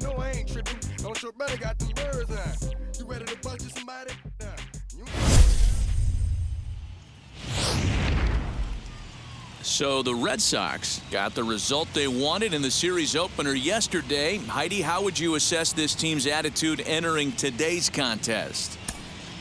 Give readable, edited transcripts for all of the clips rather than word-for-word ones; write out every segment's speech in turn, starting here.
know I ain't tripping. Don't your brother got them birds on. You ready to bust you somebody? So the Red Sox got the result they wanted in the series opener yesterday. Heidi, how would you assess this team's attitude entering today's contest?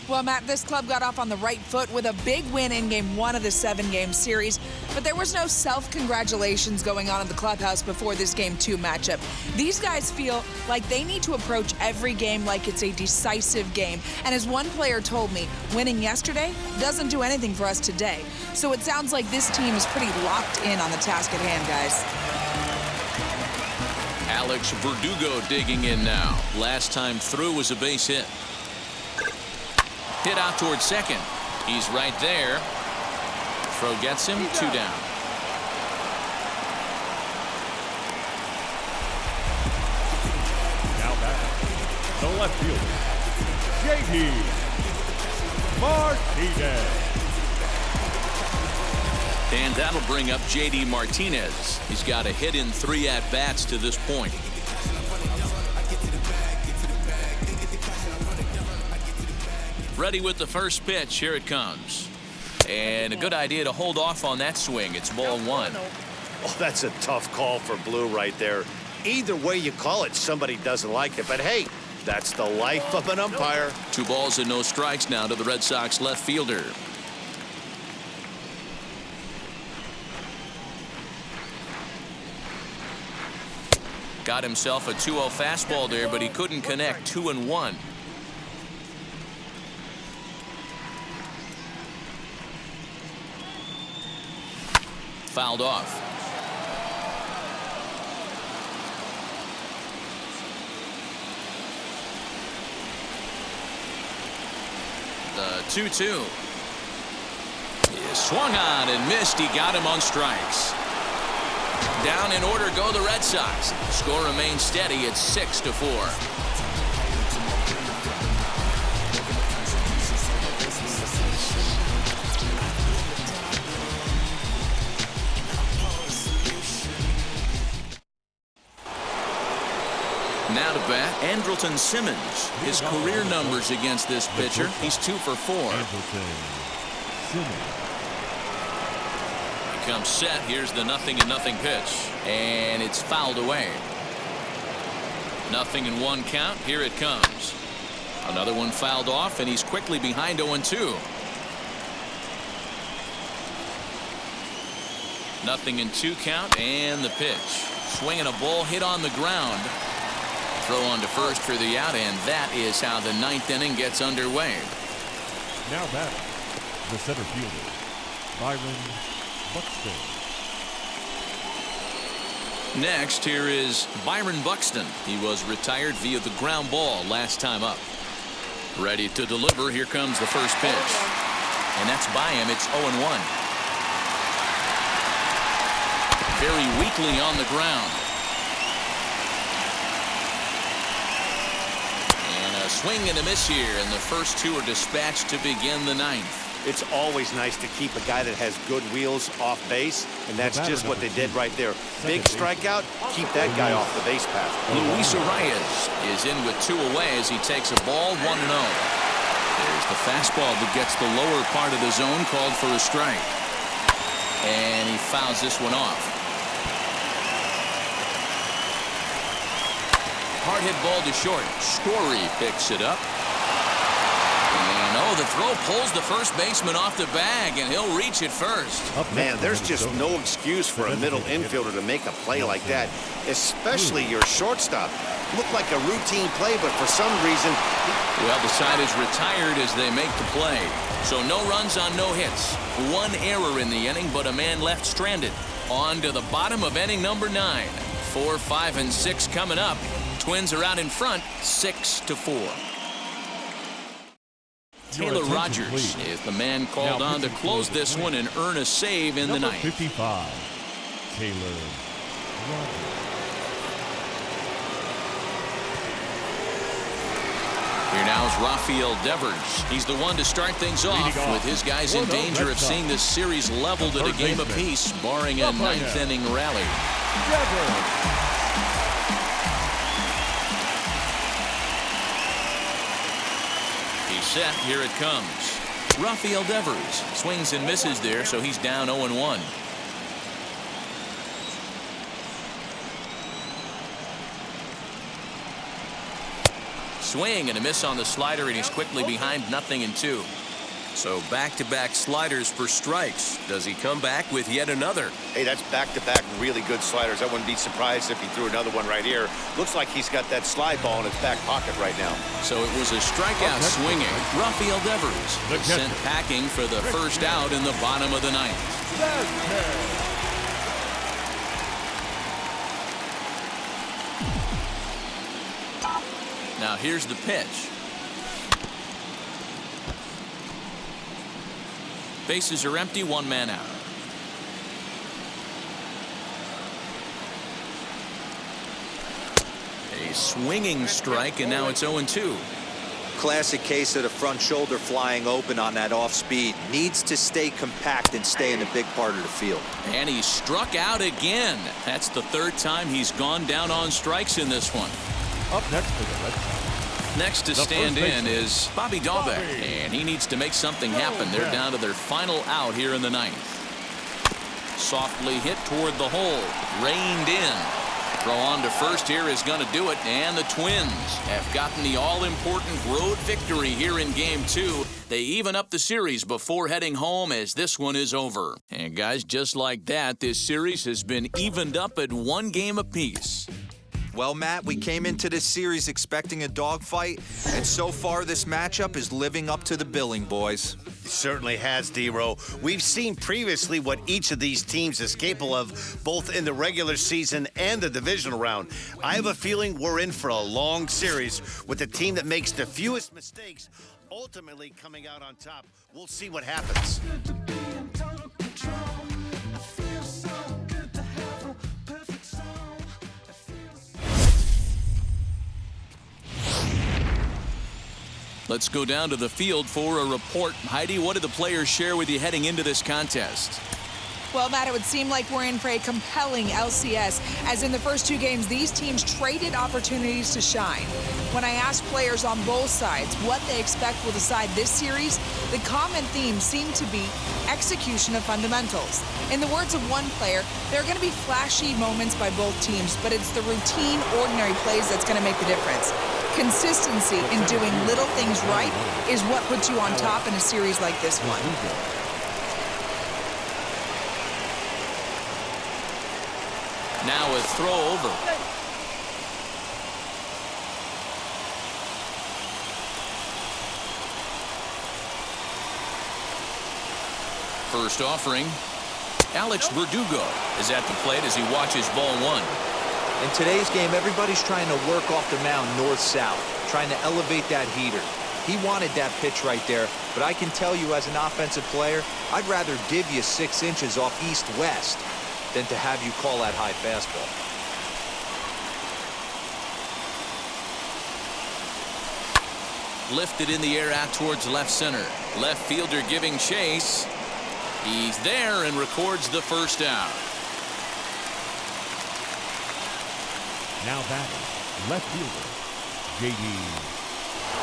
Well, Matt, this club got off on the right foot with a big win in Game 1 of the 7-game series, but there was no self-congratulations going on in the clubhouse before this Game 2 matchup. These guys feel like they need to approach every game like it's a decisive game, and as one player told me, winning yesterday doesn't do anything for us today. So it sounds like this team is pretty locked in on the task at hand, guys. Alex Verdugo digging in now. Last time through was a base hit. Hit out towards second. He's right there. Throw gets him, 2 down. Now back, the left fielder, J.D. Martinez. And that'll bring up J.D. Martinez. He's got a hit in 3 at-bats to this point. Ready with the first pitch. Here it comes. And a good idea to hold off on that swing. It's ball 1. Oh, that's a tough call for Blue right there. Either way you call it, somebody doesn't like it. But hey, that's the life of an umpire. 2 balls and no strikes now to the Red Sox left fielder. Got himself a 2-0 fastball there, but he couldn't connect. 2-1. Fouled off. The 2-2. He swung on and missed. He got him on strikes. Down in order go the Red Sox. Score remains steady at 6-4. Now to bat, Andrelton Simmons. His career numbers against this pitcher, he's 2 for 4. He comes set. Here's the 0-0 pitch, and it's fouled away. 0-1 count. Here it comes. Another one fouled off, and he's quickly behind 0-2. 0-2 count, and the pitch. Swinging a ball hit on the ground. Throw on to first for the out, and that is how the 9th inning gets underway. Now batting, the center fielder, Byron Buxton. Next, here is Byron Buxton. He was retired via the ground ball last time up. Ready to deliver. Here comes the first pitch. And that's by him. It's 0-1. Very weakly on the ground. Swing and a miss here, and the first 2 are dispatched to begin the 9th. It's always nice to keep a guy that has good wheels off base, and that's just what they did right there. Big strikeout, keep that guy off the base path. Luis Arias is in with 2 away as he takes a ball 1-0. There's the fastball that gets the lower part of the zone, called for a strike. And he fouls this one off. Hard hit ball to short. Story picks it up. And the throw pulls the first baseman off the bag, and he'll reach it first. Man, there's just no excuse for a middle infielder to make a play like that, especially your shortstop. Looked like a routine play, but for some reason... Well, the side is retired as they make the play. So no runs on no hits. 1 error in the inning, but a man left stranded. On to the bottom of inning number 9. 4, 5, and 6 coming up. Twins are out in front, 6-4. Taylor Rogers is the man called on to close this one and earn a save in the 9th. 55, Taylor Rogers. Here now is Rafael Devers. He's the one to start things off with his guys in danger of seeing this series leveled at a game apiece, barring a 9th inning rally. set, here it comes. Rafael Devers swings and misses there, so he's down 0-1. Swing and a miss on the slider, and he's quickly behind 0-2. So back-to-back sliders for strikes. Does he come back with yet another? Hey, that's back-to-back really good sliders. I wouldn't be surprised if he threw another one right here. Looks like he's got that slide ball in his back pocket right now. So it was a strikeout swinging. Rafael Devers was sent packing for the first out in the bottom of the ninth. Now here's the pitch. Bases are empty, one man out. A swinging strike, and now it's 0-2. Classic case of the front shoulder flying open on that off speed. Needs to stay compact and stay in the big part of the field. And he struck out again. That's the third time he's gone down on strikes in this one. Up next to the Red Sox. Next to stand in is Bobby Dahlbeck, and he needs to make something happen. They're down to their final out here in the ninth. Softly hit toward the hole, reined in. Throw on to first here is going to do it, and the Twins have gotten the all-important road victory here in Game 2. They even up the series before heading home as this one is over. And guys, just like that, this series has been evened up at 1 game apiece. Well, Matt, we came into this series expecting a dogfight, and so far this matchup is living up to the billing, boys. It certainly has, D-Row. We've seen previously what each of these teams is capable of, both in the regular season and the divisional round. I have a feeling we're in for a long series with the team that makes the fewest mistakes ultimately coming out on top. We'll see what happens. Let's go down to the field for a report. Heidi, what did the players share with you heading into this contest? Well, Matt, it would seem like we're in for a compelling LCS, as in the first 2 games, these teams traded opportunities to shine. When I asked players on both sides what they expect will decide this series, the common theme seemed to be execution of fundamentals. In the words of one player, there are going to be flashy moments by both teams, but it's the routine, ordinary plays that's going to make the difference. Consistency in doing little things right is what puts you on top in a series like this one. Now a throw over. First offering. Alex Verdugo is at the plate as he watches ball 1. In today's game, everybody's trying to work off the mound north-south, trying to elevate that heater. He wanted that pitch right there, but I can tell you as an offensive player, I'd rather give you 6 inches off east-west than to have you call that high fastball. Lifted in the air out towards left center. Left fielder giving chase. He's there and records the first out. Now batting, left fielder, J.D.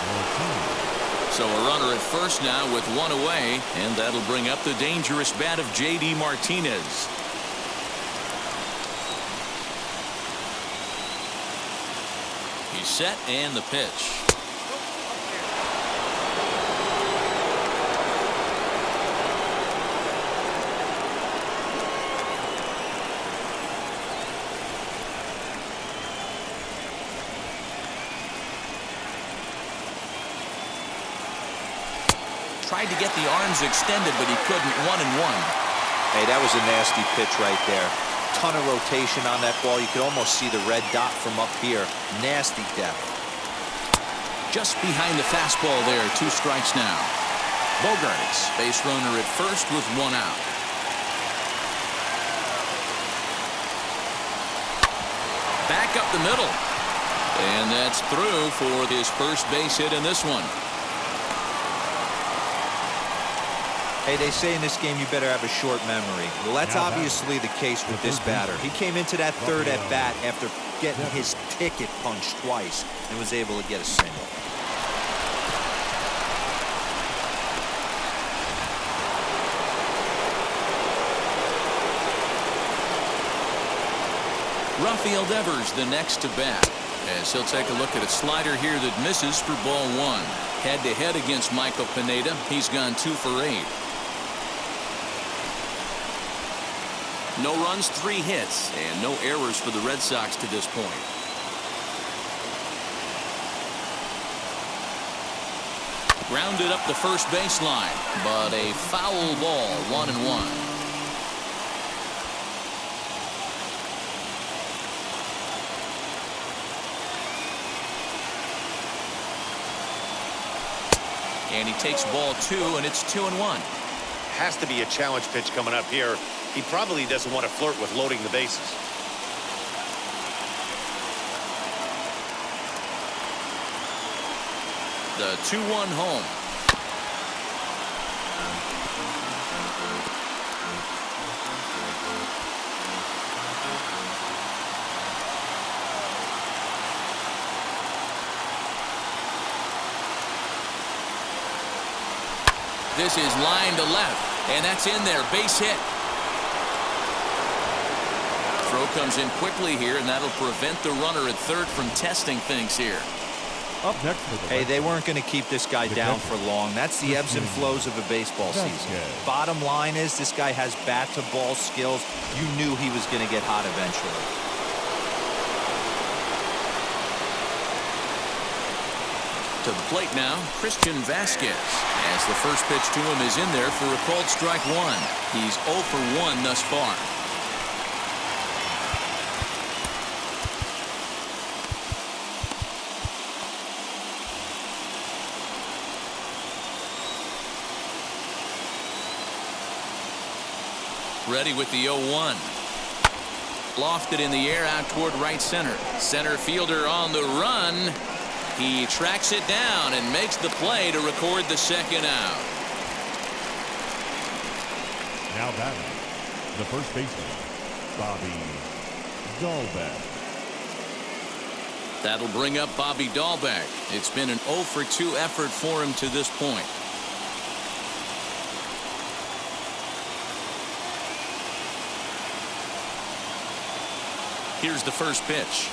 Martinez. So a runner at first now with 1 away, and that'll bring up the dangerous bat of J.D. Martinez. He's set, and the pitch. Tried to get the arms extended, but he couldn't. 1-1. Hey, that was a nasty pitch right there. Ton of rotation on that ball. You could almost see the red dot from up here. Nasty depth. Just behind the fastball there. 2 strikes now. Bogarts, base runner at first with 1 out. Back up the middle. And that's through for his first base hit in this one. Hey, they say in this game you better have a short memory. Well, that's obviously the case with this batter. He came into that third at bat after getting his ticket punched twice and was able to get a single. Rafael Devers the next to bat, as he'll take a look at a slider here that misses for ball one. Head-to-head against Michael Pineda. He's gone 2 for 8. No runs, 3 hits, and no errors for the Red Sox to this point. Grounded up the first baseline, but a foul ball, 1-1. And he takes ball 2, and it's 2-1. Has to be a challenge pitch coming up here. He probably doesn't want to flirt with loading the bases. The 2-1 home. This is line to left, and that's in there. Base hit. Throw comes in quickly here, and that'll prevent the runner at third from testing things here. Up next for the Hey, they weren't going to keep this guy down for long. That's the ebbs and flows of a baseball season. Bottom line is this guy has bat-to-ball skills. You knew he was going to get hot eventually. To the plate now, Christian Vasquez, as the first pitch to him is in there for a called strike 1. He's 0 for 1 thus far. Ready with the 0-1. Lofted in the air out toward right center. Center fielder on the run. He tracks it down and makes the play to record the second out. Now batting, the first baseman, Bobby Dahlbeck. That'll bring up Bobby Dahlbeck. It's been an 0 for 2 effort for him to this point. Here's the first pitch.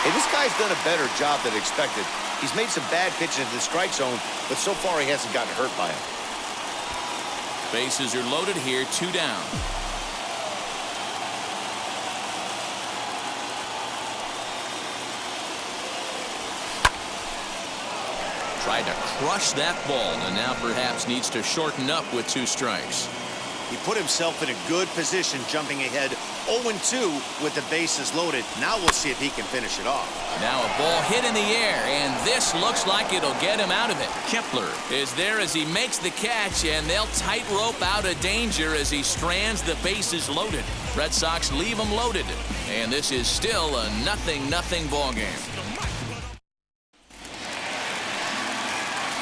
Hey, this guy's done a better job than expected. He's made some bad pitches in the strike zone, but so far he hasn't gotten hurt by it. Bases are loaded here, 2 down. Tried to crush that ball, and now perhaps needs to shorten up with 2 strikes. He put himself in a good position, jumping ahead 0-2 with the bases loaded. Now we'll see if he can finish it off. Now a ball hit in the air, and this looks like it'll get him out of it. Kepler is there as he makes the catch, and they'll tightrope out of danger as he strands the bases loaded. Red Sox leave him loaded, and this is still a 0-0 ball game.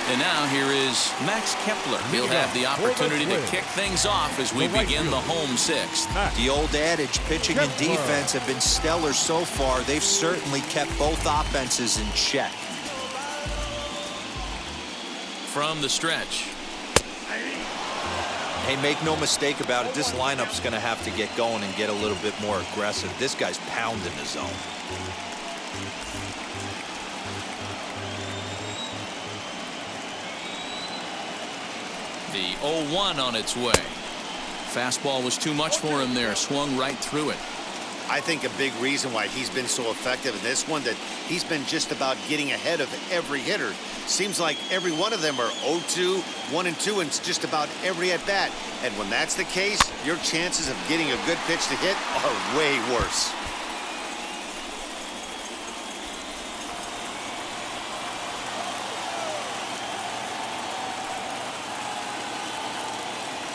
And now here is Max Kepler. He'll have the opportunity to kick things off as we begin the home 6th. The old adage, pitching and defense have been stellar so far. They've certainly kept both offenses in check. From the stretch. Hey, make no mistake about it, this lineup's going to have to get going and get a little bit more aggressive. This guy's pounding the zone. The 0-1 on its way. Fastball was too much for him there. Swung right through it. I think a big reason why he's been so effective in this one, that he's been just about getting ahead of every hitter. Seems like every one of them are 0-2, 1-2, and it's just about every at-bat. And when that's the case, your chances of getting a good pitch to hit are way worse.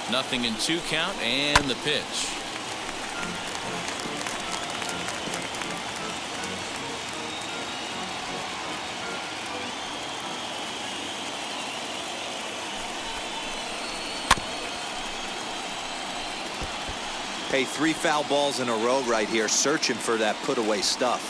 Nothing in 2 count, and the pitch. Hey, 3 foul balls in a row right here, searching for that put-away stuff.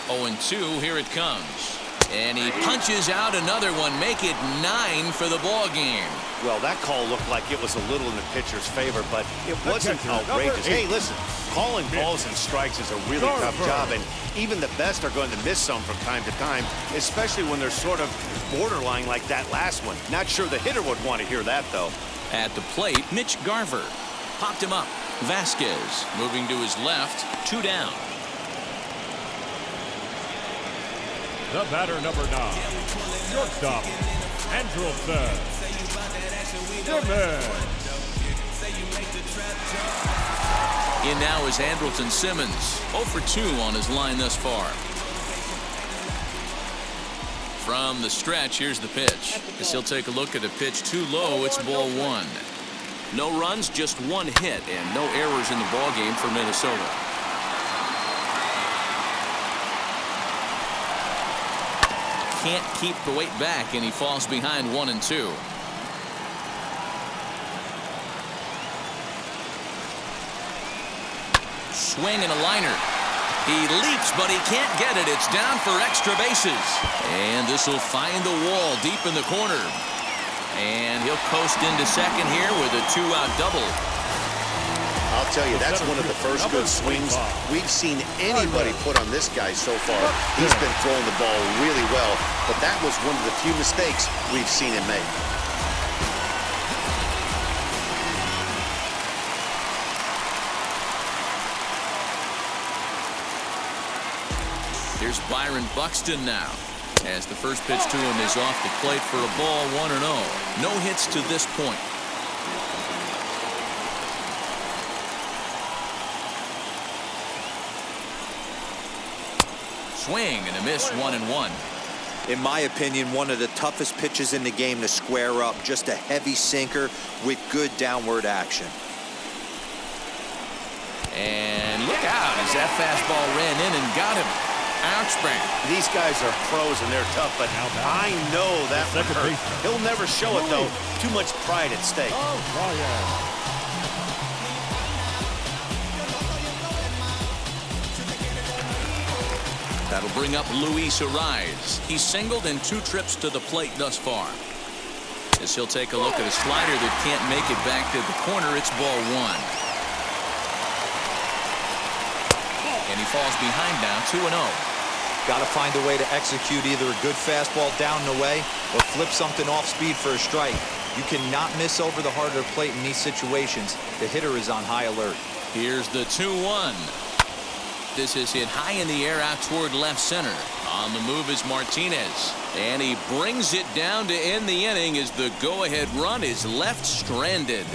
0-2, here it comes. And he punches out another one, make it 9 for the ball game. Well, that call looked like it was a little in the pitcher's favor, but it wasn't outrageous. Hey, listen, calling balls and strikes is a really tough job, and even the best are going to miss some from time to time, especially when they're sort of borderline like that last one. Not sure the hitter would want to hear that, though. At the plate, Mitch Garver popped him up. Vasquez moving to his left, 2 down. The batter, number 9, shortstop, Andrelton Simmons. In now is Andrelton Simmons, 0 for 2 on his line thus far. From the stretch, here's the pitch. As he'll take a look at a pitch too low, it's ball 1. No runs, just 1 hit, and no errors in the ball game for Minnesota. Can't keep the weight back, and he falls behind 1 and 2. Swing and a liner. He leaps, but he can't get it. It's down for extra bases. And this will find the wall deep in the corner. And he'll coast into second here with a 2-out double. I'll tell you, that's one of the first good swings we've seen anybody put on this guy so far. He's been throwing the ball really well, but that was one of the few mistakes we've seen him make. Here's Byron Buxton now, as the first pitch to him is off the plate for a ball, 1-0. No hits to this point. Swing and a miss, 1-1. In my opinion, one of the toughest pitches in the game to square up. Just a heavy sinker with good downward action. And look out as that fastball ran in and got him. Ouch, Brand. These guys are pros and they're tough, but I know that would hurt. He'll never show it, though. Too much pride at stake. That'll bring up Luis Ariz. He's singled in 2 trips to the plate thus far. As he'll take a look at a slider that can't make it back to the corner, it's ball 1. And he falls behind now, 2-0. Got to find a way to execute either a good fastball down and away or flip something off speed for a strike. You cannot miss over the heart of the plate in these situations. The hitter is on high alert. Here's the 2-1. This is hit high in the air out toward left center. On the move is Martinez. And he brings it down to end the inning as the go-ahead run is left stranded.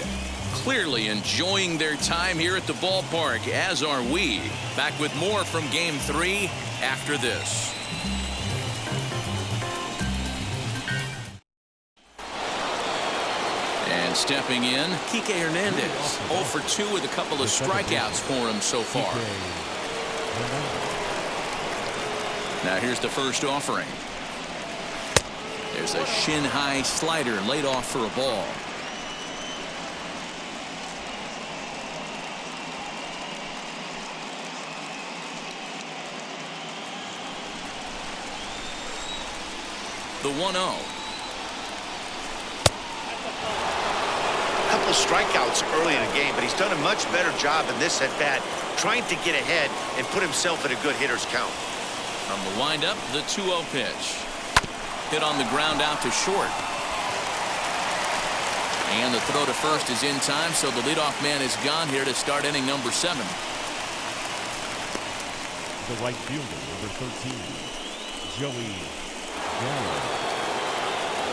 Clearly enjoying their time here at the ballpark, as are we. Back with more from Game 3 after this. And stepping in, Kike Hernandez. 0 for 2 with a couple of strikeouts for him so far. Now here's the first offering. There's a shin-high slider laid off for a ball. The 1-0. Couple of strikeouts early in the game, but he's done a much better job in this at-bat, trying to get ahead and put himself in a good hitter's count. From the windup, the 2-0 pitch. Hit on the ground out to short. And the throw to first is in time, so the leadoff man is gone here to start inning number 7. The right fielder, number 13, Joey Gallo.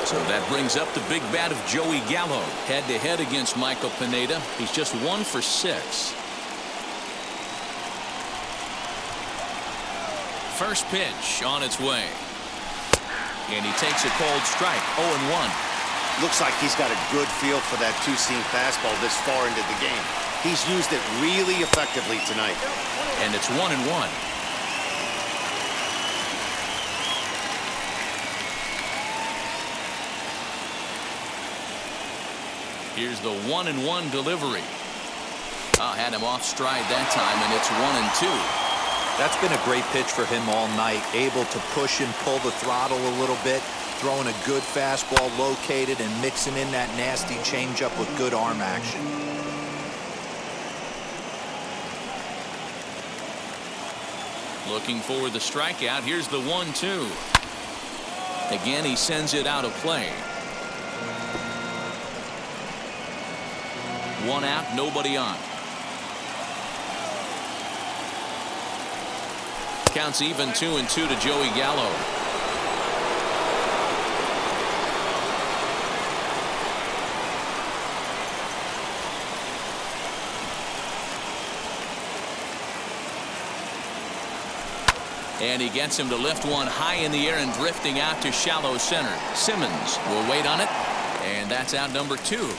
So that brings up the big bat of Joey Gallo. Head-to-head against Michael Pineda. He's just 1 for 6. First pitch on its way. And he takes a cold strike, 0-1. Looks like he's got a good feel for that two-seam fastball this far into the game. He's used it really effectively tonight. And it's 1-1. Here's the 1-1 delivery. Had him off stride that time, and it's 1-2. That's been a great pitch for him all night. Able to push and pull the throttle a little bit, throwing a good fastball located and mixing in that nasty changeup with good arm action. Looking for the strikeout. Here's the 1-2. Again, he sends it out of play. One out, nobody on. Counts even 2-2 to Joey Gallo. And he gets him to lift one high in the air and drifting out to shallow center. Simmons will wait on it, and that's out number 2.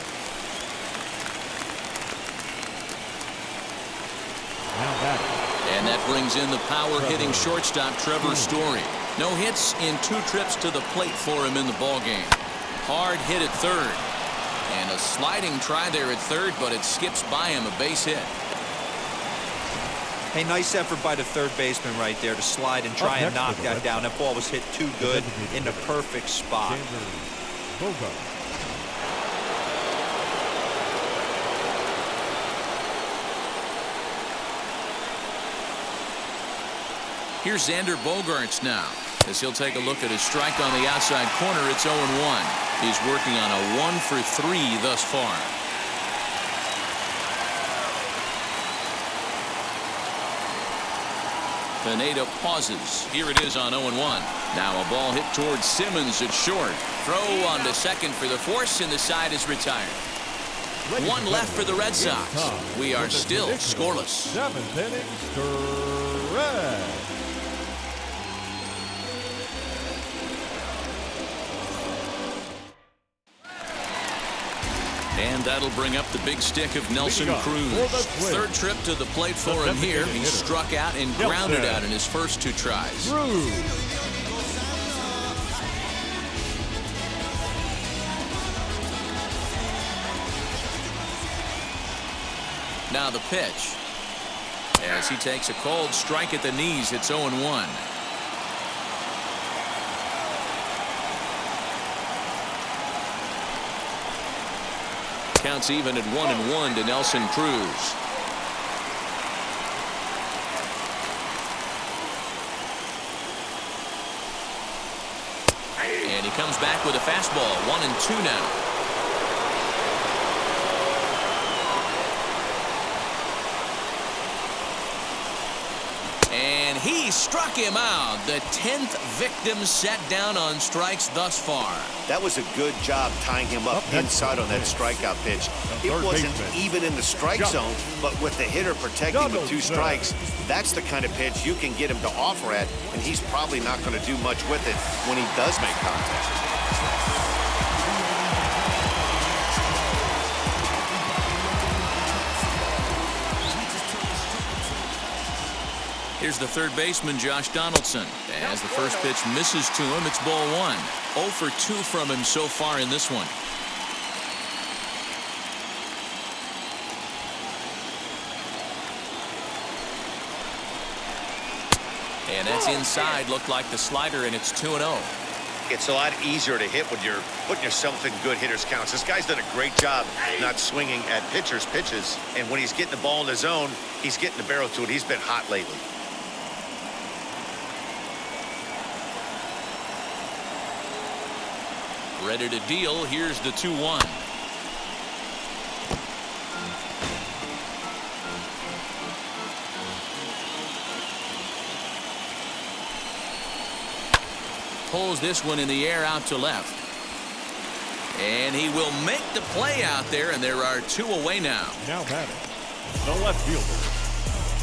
And that brings in the power-hitting shortstop Trevor Story. No hits in 2 trips to the plate for him in the ballgame. Hard hit at third. And a sliding try there at third, but it skips by him, a base hit. Hey, nice effort by the third baseman right there to slide and try and knock that down. That ball was hit too good in the perfect spot. Here's Xander Bogaerts now, as he'll take a look at his strike on the outside corner. It's 0-1. He's working on a 1 for 3 thus far. Pineda pauses. Here it is on 0-1. Now a ball hit towards Simmons at short. Throw on to second for the force, and the side is retired. 1 left for the Red Sox. We are still scoreless. 7th inning, stretch. And that'll bring up the big stick of Nelson Cruz. 3rd trip to the plate for him here. He struck out and grounded out in his first 2 tries. Now the pitch. As he takes a cold strike at the knees, it's 0-1. Counts even at 1-1 to Nelson Cruz. And he comes back with a fastball. 1-2 now. And he struck him out. The 10th victim set down on strikes thus far. That was a good job tying him up inside on that strikeout pitch. It wasn't even in the strike zone, but with the hitter protecting with 2 strikes, that's the kind of pitch you can get him to offer at, and he's probably not going to do much with it when he does make contact. Here's the third baseman, Josh Donaldson. As the first pitch misses to him, it's ball 1. 0 for 2 from him so far in this one. And that's inside. Looked like the slider, and it's 2-0. It's a lot easier to hit when you're putting yourself in good hitters' counts. This guy's done a great job not swinging at pitchers' pitches. And when he's getting the ball in the zone, he's getting the barrel to it. He's been hot lately. Ready to deal. Here's the 2-1. Pulls this one in the air out to left. And he will make the play out there, and there are 2 away now. Now batting, the left fielder,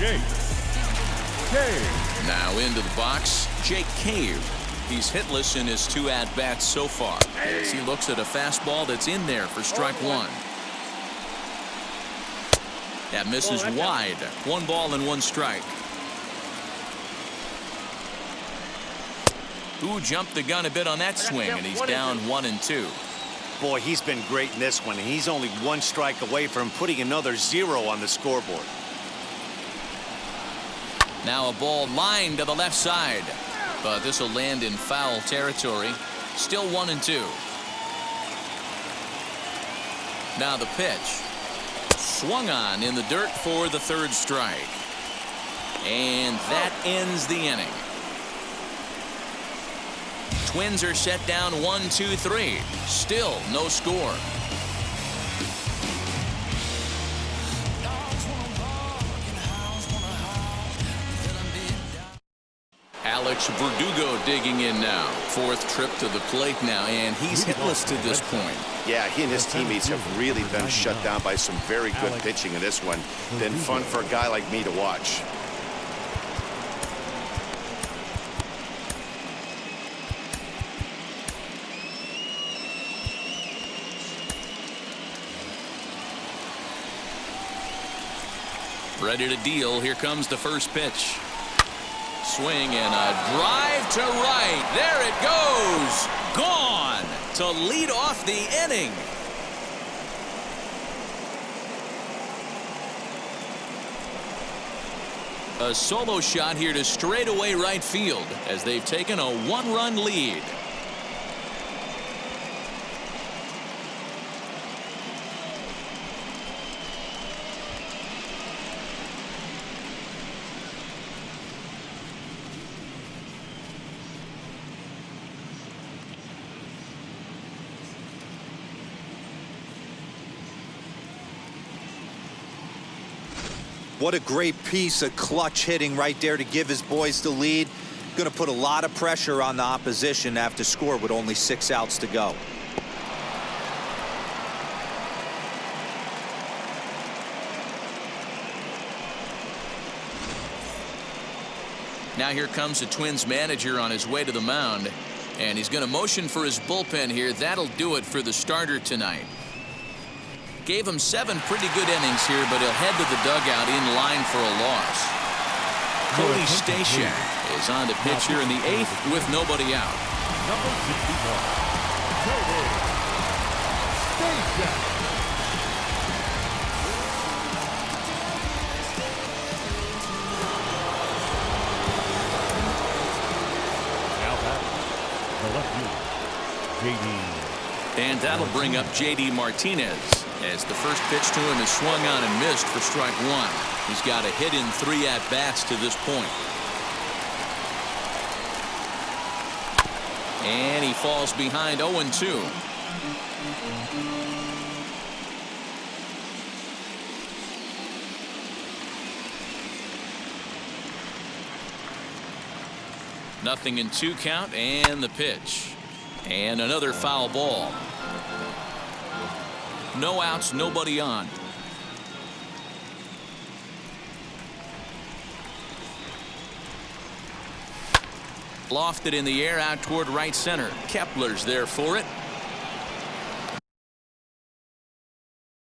Jake Cave. Now into the box, Jake Cave. He's hitless in his 2 at-bats so far, as he looks at a fastball that's in there for strike 1. That misses wide. 1 ball and 1 strike. Ooh, jumped the gun a bit on that swing, and he's down 1-2. Boy, he's been great in this one, and he's only 1 strike away from putting another 0 on the scoreboard. Now a ball lined to the left side, but this will land in foul territory. Still 1-2. Now the pitch. Swung on in the dirt for the third strike. And that ends the inning. Twins are set down 1-2-3. Still no score. Alex Verdugo digging in now. Fourth trip to the plate now, and he's hitless to this point. Yeah, he and his teammates have really been shut down by some very good pitching in this one. Been fun for a guy like me to watch. Ready to deal. Here comes the first pitch. Swing and a drive to right. There it goes. Gone to lead off the inning. A solo shot here to straightaway right field as they've taken a one-run lead. What a great piece of clutch hitting right there to give his boys the lead. Going to put a lot of pressure on the opposition to have to score with only 6 outs to go. Now here comes the Twins manager on his way to the mound, and he's going to motion for his bullpen here. That'll do it for the starter tonight. Gave him 7 pretty good innings here, but he'll head to the dugout in line for a loss. Cody Stashak is on to pitch here in the 8th with nobody out. Number 61, Cody Stashak. Now batting, the left fielder, J.D. And that'll bring up J.D. Martinez as the first pitch to him is swung on and missed for strike 1. He's got a hit in 3 at-bats to this point. And he falls behind 0-2. Nothing in 2 count, and the pitch. And another foul ball. No outs, nobody on. Lofted in the air out toward right center. Kepler's there for it.